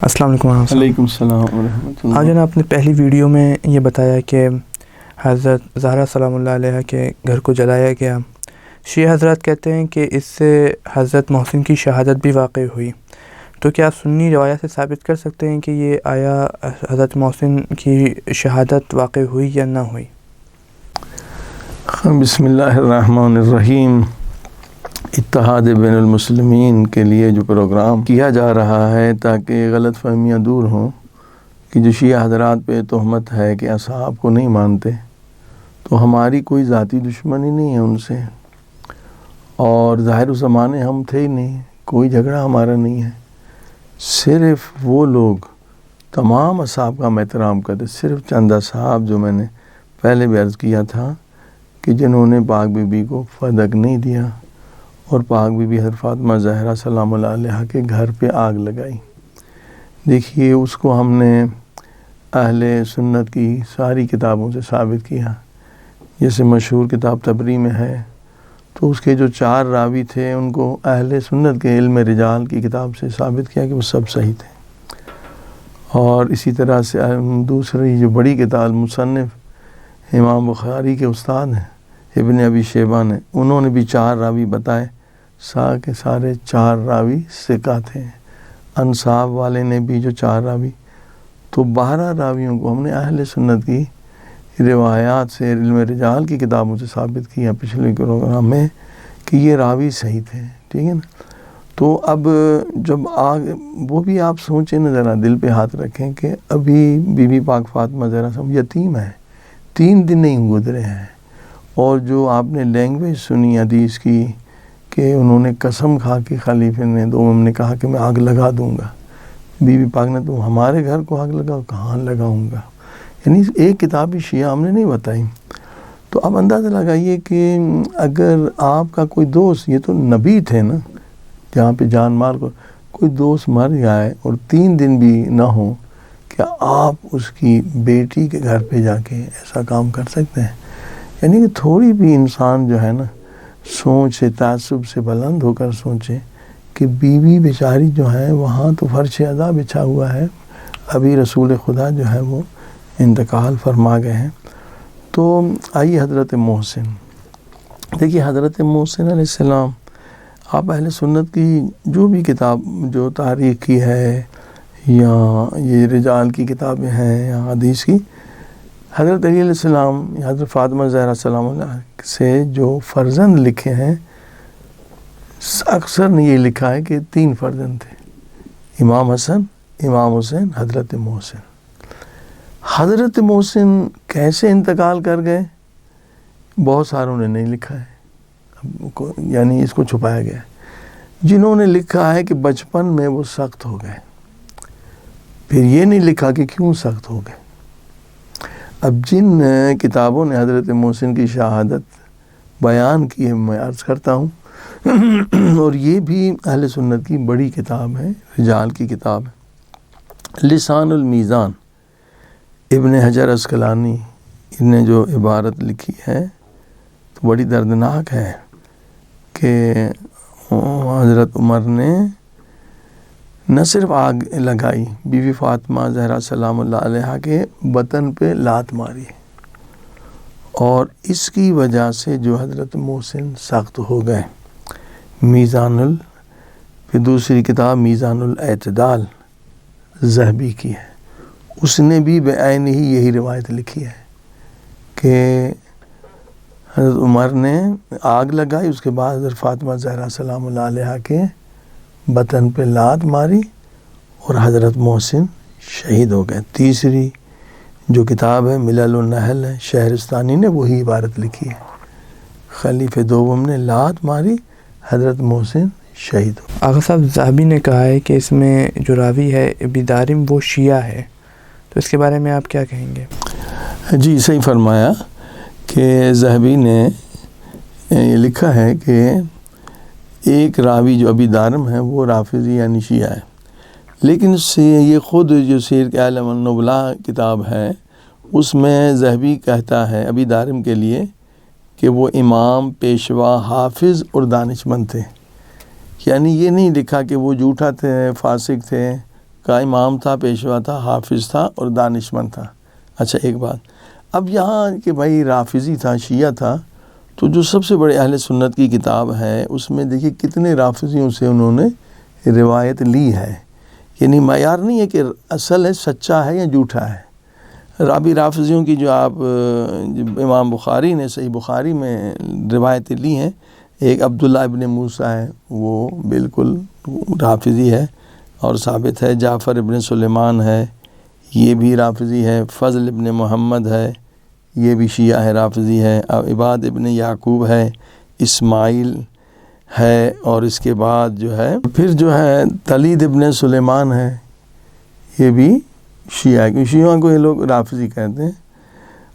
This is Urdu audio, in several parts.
السلام علیکم ورحمۃ اللہ۔ وعلیکم السلام ورحمۃ اللہ۔ آج آپ نے پہلی ویڈیو میں یہ بتایا کہ حضرت زہرا سلام اللہ علیہ کے گھر کو جلایا گیا۔ شیعہ حضرات کہتے ہیں کہ اس سے حضرت محسن کی شہادت بھی واقع ہوئی، تو کیا آپ سنی روایت سے ثابت کر سکتے ہیں کہ یہ آیا حضرت محسن کی شہادت واقع ہوئی یا نہ ہوئی؟ بسم اللہ الرحمن الرحیم۔ اتحاد بین المسلمین کے لیے جو پروگرام کیا جا رہا ہے تاکہ غلط فہمیاں دور ہوں کہ جو شیعہ حضرات پہ تہمت ہے کہ اصحاب کو نہیں مانتے، تو ہماری کوئی ذاتی دشمنی نہیں ہے ان سے، اور ظاہر زمانے ہم تھے ہی نہیں، کوئی جھگڑا ہمارا نہیں ہے۔ صرف وہ لوگ تمام اصحاب کا ہم احترام کرتے، صرف چند اصحاب جو میں نے پہلے بھی عرض کیا تھا کہ جنہوں نے پاک بی بی کو فدق نہیں دیا اور پاک بی بی حضرت فاطمہ زہرا سلام اللہ علیہ کے گھر پہ آگ لگائی۔ دیکھیے اس کو ہم نے اہل سنت کی ساری کتابوں سے ثابت کیا، جیسے مشہور کتاب تبری میں ہے، تو اس کے جو 4 راوی تھے ان کو اہل سنت کے علم رجال کی کتاب سے ثابت کیا کہ وہ سب صحیح تھے۔ اور اسی طرح سے دوسری جو بڑی کتاب مصنف امام بخاری کے استاد ہیں ابن ابی شیبہ نے، انہوں نے بھی 4 راوی بتائے، کے سارے 4 راوی ثقہ تھے۔ انصاب والے نے بھی جو 4 راوی، تو 12 راویوں کو ہم نے اہل سنت کی روایات سے علم رجال کی کتابوں سے ثابت کیا پچھلے پروگرام میں کہ یہ راوی صحیح تھے، ٹھیک ہے نا۔ تو اب جب وہ بھی آپ سوچیں نا، ذرا دل پہ ہاتھ رکھیں کہ ابھی بی بی پاک فاطمہ زہرا یتیم ہے، 3 دن نہیں گزرے ہیں، اور جو آپ نے لینگویج سنی حدیث کی کہ انہوں نے قسم کھا کے خلیفے نے دوم نے کہا کہ میں آگ لگا دوں گا، بی بی پاک نے تو ہمارے گھر کو آگ لگاؤ، کہاں لگاؤں گا، یعنی ایک کتاب شیعہ ہم نے نہیں بتائی۔ تو اب اندازہ لگائیے کہ اگر آپ کا کوئی دوست، یہ تو نبی تھے نا جہاں پہ جان مال کو، کوئی دوست مر جائے اور 3 دن بھی نہ ہو، کیا آپ اس کی بیٹی کے گھر پہ جا کے ایسا کام کر سکتے ہیں؟ یعنی کہ تھوڑی بھی انسان جو ہے نا سوچ سے، تعصب سے بلند ہو کر سوچے کہ بیوی بیچاری جو ہے وہاں تو فرش عذاب بچھا ہوا ہے، ابھی رسول خدا جو ہے وہ انتقال فرما گئے ہیں۔ تو آئیے حضرت محسن، دیکھیے حضرت محسن علیہ السلام، آپ اہل سنت کی جو بھی کتاب جو تاریخ کی ہے یا یہ رجال کی کتابیں ہیں یا حدیث کی، حضرت علی علیہ السلام یا حضرت فاطمہ زہرا سلام اللہ سے جو فرزند لکھے ہیں، اکثر نے یہ لکھا ہے کہ 3 فرزند تھے، امام حسن، امام حسین، حضرت محسن۔ حضرت محسن کیسے انتقال کر گئے بہت ساروں نے نہیں لکھا ہے، یعنی اس کو چھپایا گیا ہے۔ جنہوں نے لکھا ہے کہ بچپن میں وہ سخت ہو گئے، پھر یہ نہیں لکھا کہ کیوں سخت ہو گئے۔ اب جن کتابوں نے حضرت محسن کی شہادت بیان کی ہے میں عرض کرتا ہوں، اور یہ بھی اہل سنت کی بڑی کتاب ہے، رجال کی کتاب ہے۔ لسان المیزان، ابن حجر عسقلانی نے جو عبارت لکھی ہے تو بڑی دردناک ہے کہ حضرت عمر نے نہ صرف آگ لگائی، بی بی فاطمہ زہرا سلام اللہ علیہ کے بطن پہ لات ماری، اور اس کی وجہ سے جو حضرت محسن سخت ہو گئے۔ پھر دوسری کتاب میزان الاعتدال ذہبی کی ہے، اس نے بھی بعین ہی یہی روایت لکھی ہے کہ حضرت عمر نے آگ لگائی، اس کے بعد حضرت فاطمہ زہرا سلام اللہ علیہ کے بطن پہ لات ماری اور حضرت محسن شہید ہو گئے۔ تیسری جو کتاب ہے ملل النحل ہے، شہرستانی نے وہی عبارت لکھی ہے، خلیفہ دوم نے لات ماری، حضرت محسن شہید ہو۔ آغا صاحب، ذہبی نے کہا ہے کہ اس میں جو راوی ہے ابی دارم وہ شیعہ ہے، تو اس کے بارے میں آپ کیا کہیں گے؟ جی صحیح فرمایا کہ ذہبی نے یہ لکھا ہے کہ ایک راوی جو ابی دارم ہے وہ رافضی یعنی شیعہ ہے، لیکن یہ خود جو سیر کے عالم النبلاء کتاب ہے اس میں ذہبی کہتا ہے ابی دارم کے لیے کہ وہ امام، پیشوا، حافظ اور دانش مند تھے، یعنی یہ نہیں لکھا کہ وہ جھوٹا تھے، فاسق تھے، کا امام تھا، پیشوا تھا، حافظ تھا اور دانشمند تھا۔ اچھا ایک بات، اب یہاں کہ بھائی رافضی تھا، شیعہ تھا، تو جو سب سے بڑے اہل سنت کی کتاب ہے اس میں دیکھیے کتنے رافضیوں سے انہوں نے روایت لی ہے، یعنی معیار نہیں ہے کہ اصل ہے سچا ہے یا جھوٹا ہے۔ رافضیوں کی جو آپ امام بخاری نے صحیح بخاری میں روایتیں لی ہیں، ایک عبداللہ ابن موسیٰ ہے، وہ بالکل رافضی ہے اور ثابت ہے۔ جعفر ابن سلیمان ہے، یہ بھی رافضی ہے۔ فضل ابن محمد ہے، یہ بھی شیعہ ہے، رافضی ہے۔ عباد ابن یعقوب ہے، اسماعیل ہے، اور اس کے بعد جو ہے پھر جو ہے تلید ابن سلیمان ہے، یہ بھی شیعہ ہے، کیونکہ شیعوں کو یہ لوگ رافضی کہتے ہیں۔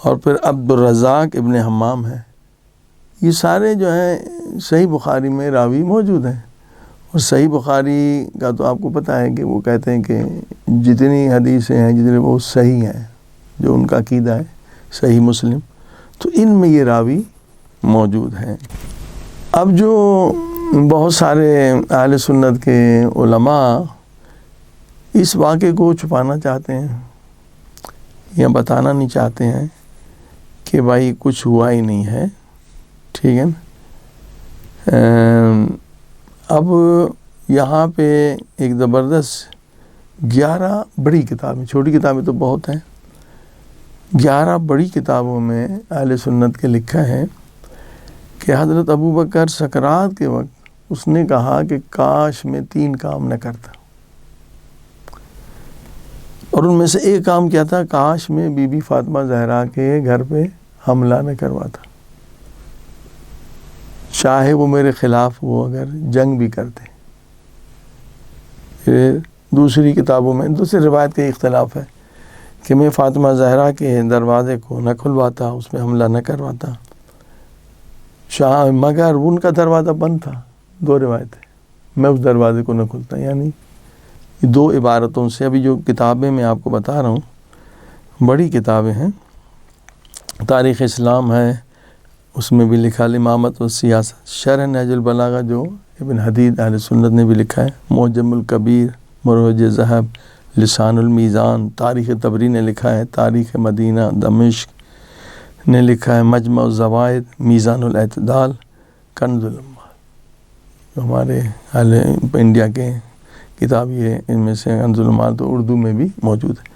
اور پھر عبد الرزاق ابن حمام ہے، یہ سارے جو ہیں صحیح بخاری میں راوی موجود ہیں۔ اور صحیح بخاری کا تو آپ کو پتہ ہے کہ وہ کہتے ہیں کہ جتنی حدیثیں ہیں جتنے وہ صحیح ہیں، جو ان کا عقیدہ ہے، صحیح مسلم، تو ان میں یہ راوی موجود ہیں۔ اب جو بہت سارے اہل سنت کے علماء اس واقعے کو چھپانا چاہتے ہیں یا بتانا نہیں چاہتے ہیں کہ بھائی کچھ ہوا ہی نہیں ہے، ٹھیک ہے نا۔ اب یہاں پہ ایک زبردست 11 بڑی کتابیں، چھوٹی کتابیں تو بہت ہیں، 11 بڑی کتابوں میں اہل سنت کے لکھا ہے کہ حضرت ابوبکر سکرات کے وقت اس نے کہا کہ کاش میں 3 کام نہ کرتا، اور ان میں سے ایک کام کیا تھا، کاش میں بی بی فاطمہ زہرا کے گھر پہ حملہ نہ کرواتا، چاہے وہ میرے خلاف وہ اگر جنگ بھی کرتے۔ پھر دوسری کتابوں میں دوسری روایت کا اختلاف ہے کہ میں فاطمہ زہرا کے دروازے کو نہ کھلواتا، اس میں حملہ نہ کرواتا، مگر ان کا دروازہ بند تھا۔ 2 روایتیں، میں اس دروازے کو نہ کھلتا، یعنی 2 عبارتوں سے۔ ابھی جو کتابیں میں آپ کو بتا رہا ہوں بڑی کتابیں ہیں، تاریخ اسلام ہے، اس میں بھی لکھا الامامت و سیاست، شرح نہج البلاغہ جو ابن حدید اہل سنت نے بھی لکھا ہے، معجم الکبیر، مروج ذہب، لسان المیزان، تاریخ طبری نے لکھا ہے، تاریخ مدینہ دمشق نے لکھا ہے، مجمع الزوائد، میزان الاعتدال، کنز الاموال، جو ہمارے اہل انڈیا کے کتاب یہ ان میں سے کنز الاموال تو اردو میں بھی موجود ہے۔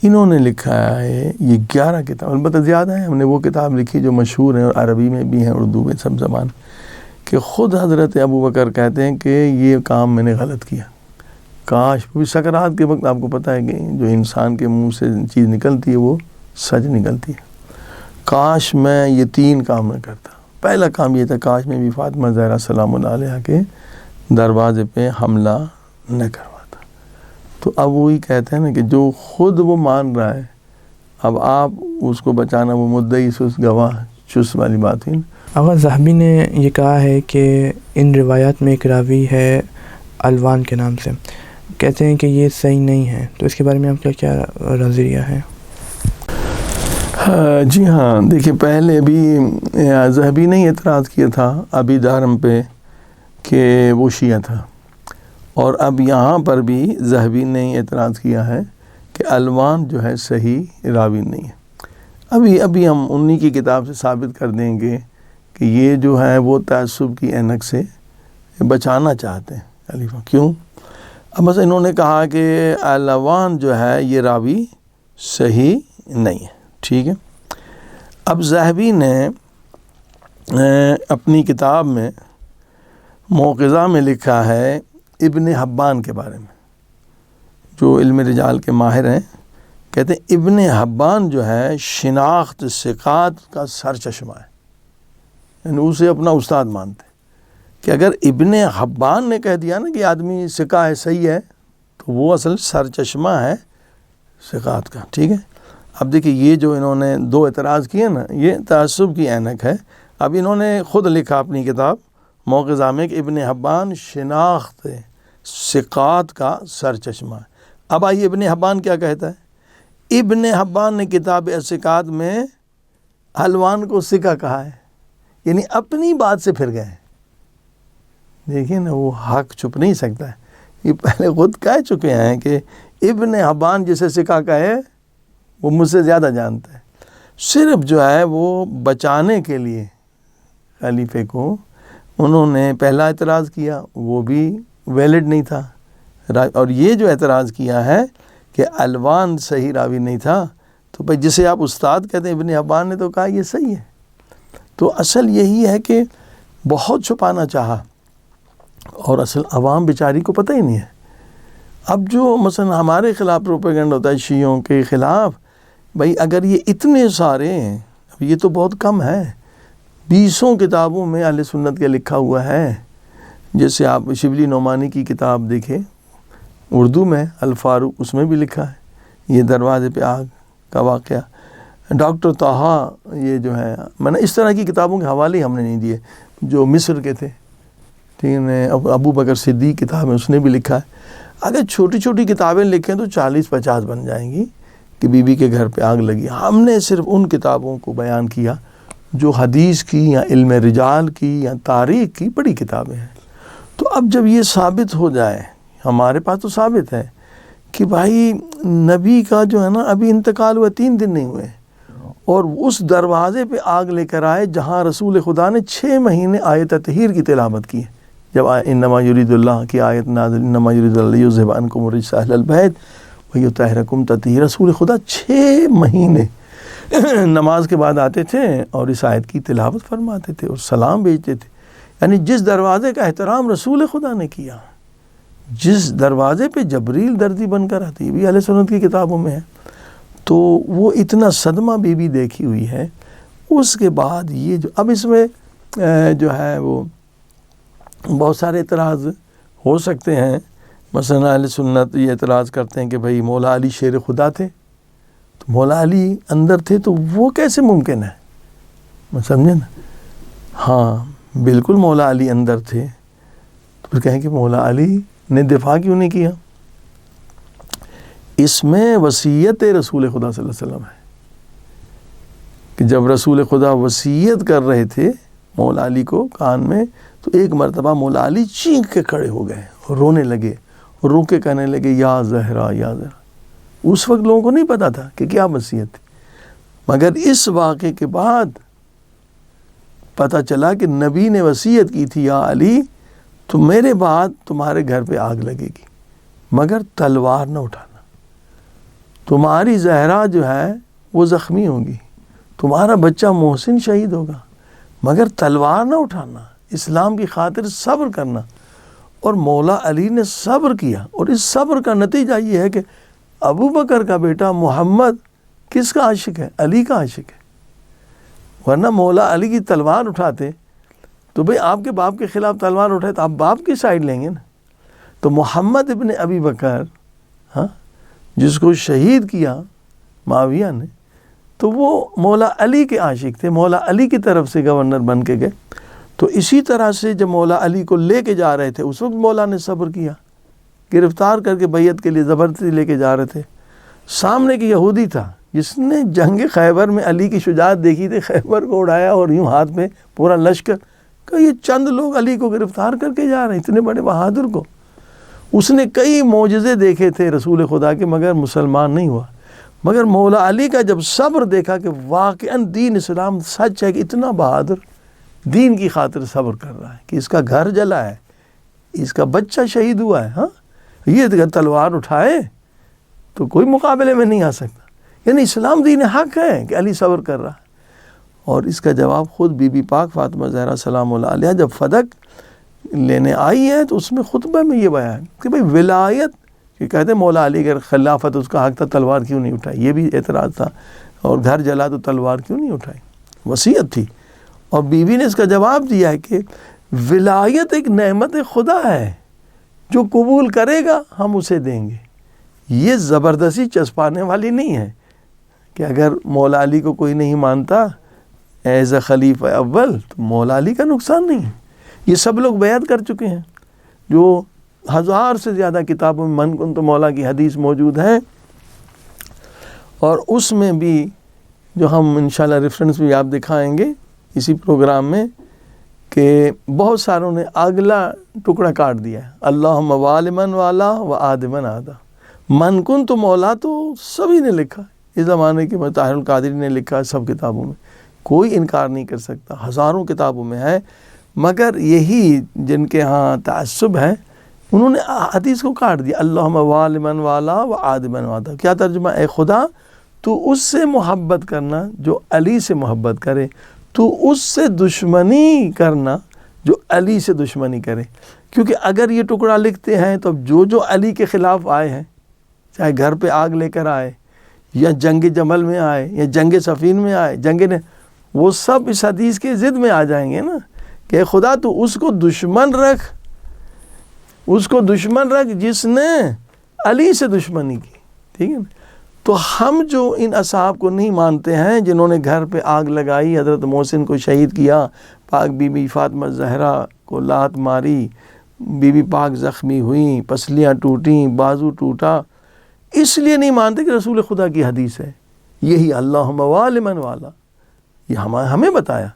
انہوں نے لکھا ہے یہ 11 کتاب، البتہ زیادہ ہیں، ہم نے وہ کتاب لکھی جو مشہور ہیں اور عربی میں بھی ہیں، اردو میں، سب زبان، کہ خود حضرت ابوبکر کہتے ہیں کہ یہ کام میں نے غلط کیا، کاش، سکرات کے وقت آپ کو پتہ ہے کہ جو انسان کے منہ سے چیز نکلتی ہے وہ سچ نکلتی ہے، کاش میں یہ 3 کام نہ کرتا۔ پہلا کام یہ تھا، کاش میں بھی فاطمہ زہرا سلام اللہ علیہا کے دروازے پہ حملہ نہ کرواتا۔ تو اب وہی کہتے ہیں نا کہ جو خود وہ مان رہا ہے، اب آپ اس کو بچانا، وہ مدعی سس گواہ چس والی بات ہوئی۔ آغا ذہبی نے یہ کہا ہے کہ ان روایات میں ایک راوی ہے الوان کے نام سے، کہتے ہیں کہ یہ صحیح نہیں ہے، تو اس کے بارے میں آپ کا کیا نظریہ ہے؟ جی ہاں، دیکھیے پہلے بھی ذہبی نے اعتراض کیا تھا ابی دارم پہ کہ وہ شیعہ تھا، اور اب یہاں پر بھی ذہبی نے اعتراض کیا ہے کہ الوان جو ہے صحیح راوی نہیں ہے۔ ابھی ہم انہی کی کتاب سے ثابت کر دیں گے کہ یہ جو ہے وہ تعصب کی اینک سے بچانا چاہتے ہیں۔ کیوں؟ اب مثلا انہوں نے کہا کہ الوان جو ہے یہ راوی صحیح نہیں ہے، ٹھیک ہے۔ اب ذہبی نے اپنی کتاب میں موقظہ میں لکھا ہے ابن حبان کے بارے میں، جو علم رجال کے ماہر ہیں، کہتے ہیں ابن حبان جو ہے شناخت ثقات کا سر چشمہ ہے، یعنی اسے اپنا استاد مانتے ہیں کہ اگر ابن حبان نے کہہ دیا نا کہ آدمی ثقہ ہے، صحیح ہے، تو وہ اصل سر چشمہ ہے ثقات کا، ٹھیک ہے۔ اب دیکھیں یہ جو انہوں نے 2 اعتراض کیے نا، یہ تعصب کی اینک ہے۔ اب انہوں نے خود لکھا اپنی کتاب موقظہ میں کہ ابن حبان شناخت ثقات کا سر چشمہ ہے۔ اب آئیے ابن حبان کیا کہتا ہے۔ ابن حبان نے کتاب الثقات میں الوان کو ثقہ کہا ہے، یعنی اپنی بات سے پھر گئے۔ دیکھیں نا، وہ حق چھپ نہیں سکتا ہے، یہ پہلے خود کہہ چکے ہیں کہ ابن حبان جسے سکھا کہے وہ مجھ سے زیادہ جانتا ہے. صرف جو ہے وہ بچانے کے لیے خلیفے کو انہوں نے پہلا اعتراض کیا، وہ بھی ویلڈ نہیں تھا، اور یہ جو اعتراض کیا ہے کہ الوان صحیح راوی نہیں تھا، تو بھائی جسے آپ استاد کہتے ہیں ابن حبان نے تو کہا یہ صحیح ہے. تو اصل یہی ہے کہ بہت چھپانا چاہا، اور اصل عوام بیچاری کو پتہ ہی نہیں ہے. اب جو مثلا ہمارے خلاف پروپیگنڈ ہوتا ہے شیعوں کے خلاف، بھائی اگر یہ اتنے سارے ہیں، اب یہ تو بہت کم ہے، 20 کتابوں میں اہل سنت کے لکھا ہوا ہے. جیسے آپ شبلی نعمانی کی کتاب دیکھیں اردو میں، الفاروق، اس میں بھی لکھا ہے یہ دروازے پہ آگ کا واقعہ. ڈاکٹر طٰہٰ یہ جو ہے، میں نے اس طرح کی کتابوں کے حوالے ہم نے نہیں دیے، جو مصر کے تھے، ٹھیک ہے، ابو بکر صدیق کتاب ہے اس نے بھی لکھا ہے. اگر چھوٹی چھوٹی کتابیں لکھیں تو 40-50 بن جائیں گی کہ بی بی کے گھر پہ آگ لگی. ہم نے صرف ان کتابوں کو بیان کیا جو حدیث کی یا علم رجال کی یا تاریخ کی بڑی کتابیں ہیں. تو اب جب یہ ثابت ہو جائے، ہمارے پاس تو ثابت ہے کہ بھائی نبی کا جو ہے نا ابھی انتقال ہوا 3 دن نہیں ہوئے، اور اس دروازے پہ آگ لے کر آئے جہاں رسول خدا نے 6 مہینے آیت تطہیر کی تلاوت کی. جب انما یرید اللہ کی آیت نازل، انما یرید اللہ لیذھب عنکم الرجس اہل البیت ویطہرکم تطہیرا، رسول خدا 6 مہینے نماز کے بعد آتے تھے اور اس آیت کی تلاوت فرماتے تھے اور سلام بھیجتے تھے. یعنی جس دروازے کا احترام رسول خدا نے کیا، جس دروازے پہ جبریل دردی بن کر آتی، یہ بھی اہل سنت کی کتابوں میں ہے، تو وہ اتنا صدمہ بی بی دیکھی ہوئی ہے. اس کے بعد یہ جو اب اس میں جو ہے وہ بہت سارے اعتراض ہو سکتے ہیں. مثلا اہل سنت یہ اعتراض کرتے ہیں کہ بھئی مولا علی شیر خدا تھے، تو مولا علی اندر تھے تو وہ کیسے ممکن ہے؟ میں سمجھے نا؟ ہاں بالکل مولا علی اندر تھے. تو پھر کہیں کہ مولا علی نے دفاع کیوں نہیں کیا؟ اس میں وصیت رسول خدا صلی اللہ علیہ وسلم ہے کہ جب رسول خدا وصیت کر رہے تھے مولا علی کو کان میں، تو ایک مرتبہ مولا علی چینک کے کھڑے ہو گئے اور رونے لگے اور رو کے کہنے لگے یا زہرا یا زہرا. اس وقت لوگوں کو نہیں پتا تھا کہ کیا وصیت تھی، مگر اس واقعے کے بعد پتہ چلا کہ نبی نے وصیت کی تھی یا علی تو میرے بعد تمہارے گھر پہ آگ لگے گی مگر تلوار نہ اٹھانا، تمہاری زہرا جو ہے وہ زخمی ہوگی، تمہارا بچہ محسن شہید ہوگا مگر تلوار نہ اٹھانا، اسلام کی خاطر صبر کرنا. اور مولا علی نے صبر کیا، اور اس صبر کا نتیجہ یہ ہے کہ ابو بکر کا بیٹا محمد کس کا عاشق ہے؟ علی کا عاشق ہے. ورنہ مولا علی کی تلوار اٹھاتے تو بھئی آپ کے باپ کے خلاف تلوار اٹھائے تو آپ باپ کی سائڈ لیں گے نا. تو محمد ابن ابی بکر، ہاں، جس کو شہید کیا معاویہ نے، تو وہ مولا علی کے عاشق تھے، مولا علی کی طرف سے گورنر بن کے گئے. تو اسی طرح سے جب مولا علی کو لے کے جا رہے تھے اس وقت مولا نے صبر کیا، گرفتار کر کے بیعت کے لیے زبردستی لے کے جا رہے تھے. سامنے کی یہودی تھا جس نے جنگ خیبر میں علی کی شجاعت دیکھی تھی، خیبر کو اڑایا اور یوں ہاتھ میں پورا لشکر، کہ یہ چند لوگ علی کو گرفتار کر کے جا رہے ہیں، اتنے بڑے بہادر کو. اس نے کئی معجزے دیکھے تھے رسول خدا کے مگر مسلمان نہیں ہوا. مگر مولا علی کا جب صبر دیکھا کہ واقعاً دین اسلام سچ ہے، کہ اتنا بہادر دین کی خاطر صبر کر رہا ہے، کہ اس کا گھر جلا ہے، اس کا بچہ شہید ہوا ہے، ہاں، یہ تلوار اٹھائے تو کوئی مقابلے میں نہیں آ سکتا. یعنی اسلام دین حق ہے کہ علی صبر کر رہا ہے. اور اس کا جواب خود بی بی پاک فاطمہ زہرا سلام اللہ علیہا جب فدق لینے آئی ہے تو اس میں خطبہ میں یہ بیان کہ بھئی ولایت، کہ کہتے ہیں مولا علی اگر خلافت اس کا حق تھا تلوار کیوں نہیں اٹھائی، یہ بھی اعتراض تھا. اور گھر جلا تو تلوار کیوں نہیں اٹھائی، وصیت تھی. اور بیوی نے اس کا جواب دیا ہے کہ ولایت ایک نعمت خدا ہے، جو قبول کرے گا ہم اسے دیں گے. یہ زبردستی چسپانے والی نہیں ہے کہ اگر مولا علی کو کوئی نہیں مانتا ایز اے خلیفہ اول تو مولا علی کا نقصان نہیں ہے. یہ سب لوگ بیعت کر چکے ہیں، جو 1000 سے زیادہ کتابوں میں من کنت مولا کی حدیث موجود ہے. اور اس میں بھی جو ہم انشاءاللہ ریفرنس بھی آپ دکھائیں گے اسی پروگرام میں، کہ بہت ساروں نے اگلا ٹکڑا کاٹ دیا ہے، اللہم والمن والا و آدمن آدھا، من کن تو مولا تو سبھی نے لکھا، اس زمانے کے طاہر القادری نے لکھا سب کتابوں میں، کوئی انکار نہیں کر سکتا، ہزاروں کتابوں میں ہے، مگر یہی جن کے ہاں تعصب ہے انہوں نے حدیث کو کاٹ دیا، اللہم والمن والا و آدمن آدھا۔ کیا ترجمہ؟ اے خدا تو اس سے محبت کرنا جو علی سے محبت کرے، تو اس سے دشمنی کرنا جو علی سے دشمنی کرے، کیونکہ اگر یہ ٹکڑا لکھتے ہیں تو جو علی کے خلاف آئے ہیں، چاہے گھر پہ آگ لے کر آئے یا جنگ جمل میں آئے یا جنگ صفین میں آئے، وہ سب اس حدیث کے ضد میں آ جائیں گے نا کہ خدا تو اس کو دشمن رکھ جس نے علی سے دشمنی کی، ٹھیک ہے نا؟ تو ہم جو ان اصحاب کو نہیں مانتے ہیں جنہوں نے گھر پہ آگ لگائی، حضرت محسن کو شہید کیا، پاک بی بی فاطمہ زہرا کو لات ماری، بی بی پاک زخمی ہوئیں، پسلیاں ٹوٹیں، بازو ٹوٹا، اس لیے نہیں مانتے کہ رسول خدا کی حدیث ہے یہی اللہم والمن والا، یہ ہمیں بتایا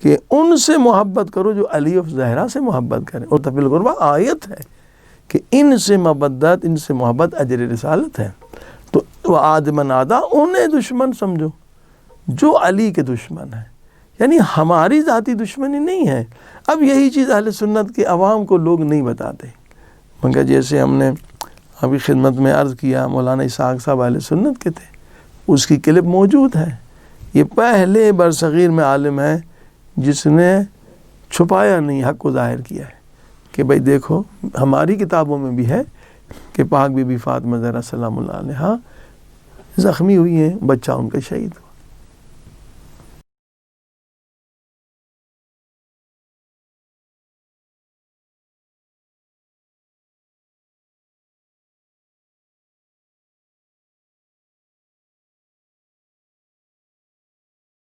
کہ ان سے محبت کرو جو علی و زہرا سے محبت کریں، اور طفیل القربہ آیت ہے کہ ان سے محبت اجر رسالت ہے۔ تو وہ آدمن آدھا، انہیں دشمن سمجھو جو علی کے دشمن ہیں، یعنی ہماری ذاتی دشمنی نہیں ہے۔ اب یہی چیز اہل سنت کے عوام کو لوگ نہیں بتاتے، مگر جیسے ہم نے ابھی خدمت میں عرض کیا، مولانا اسحاق صاحب اہل سنت کے تھے، اس کی کلپ موجود ہے، یہ پہلے برصغیر میں عالم ہے جس نے چھپایا نہیں، حق کو ظاہر کیا ہے کہ بھئی دیکھو ہماری کتابوں میں بھی ہے کہ پاک بی بی فاطمہ زہرا سلام اللہ علیہا زخمی ہوئی ہیں، بچہ ان کا شہید ہوا۔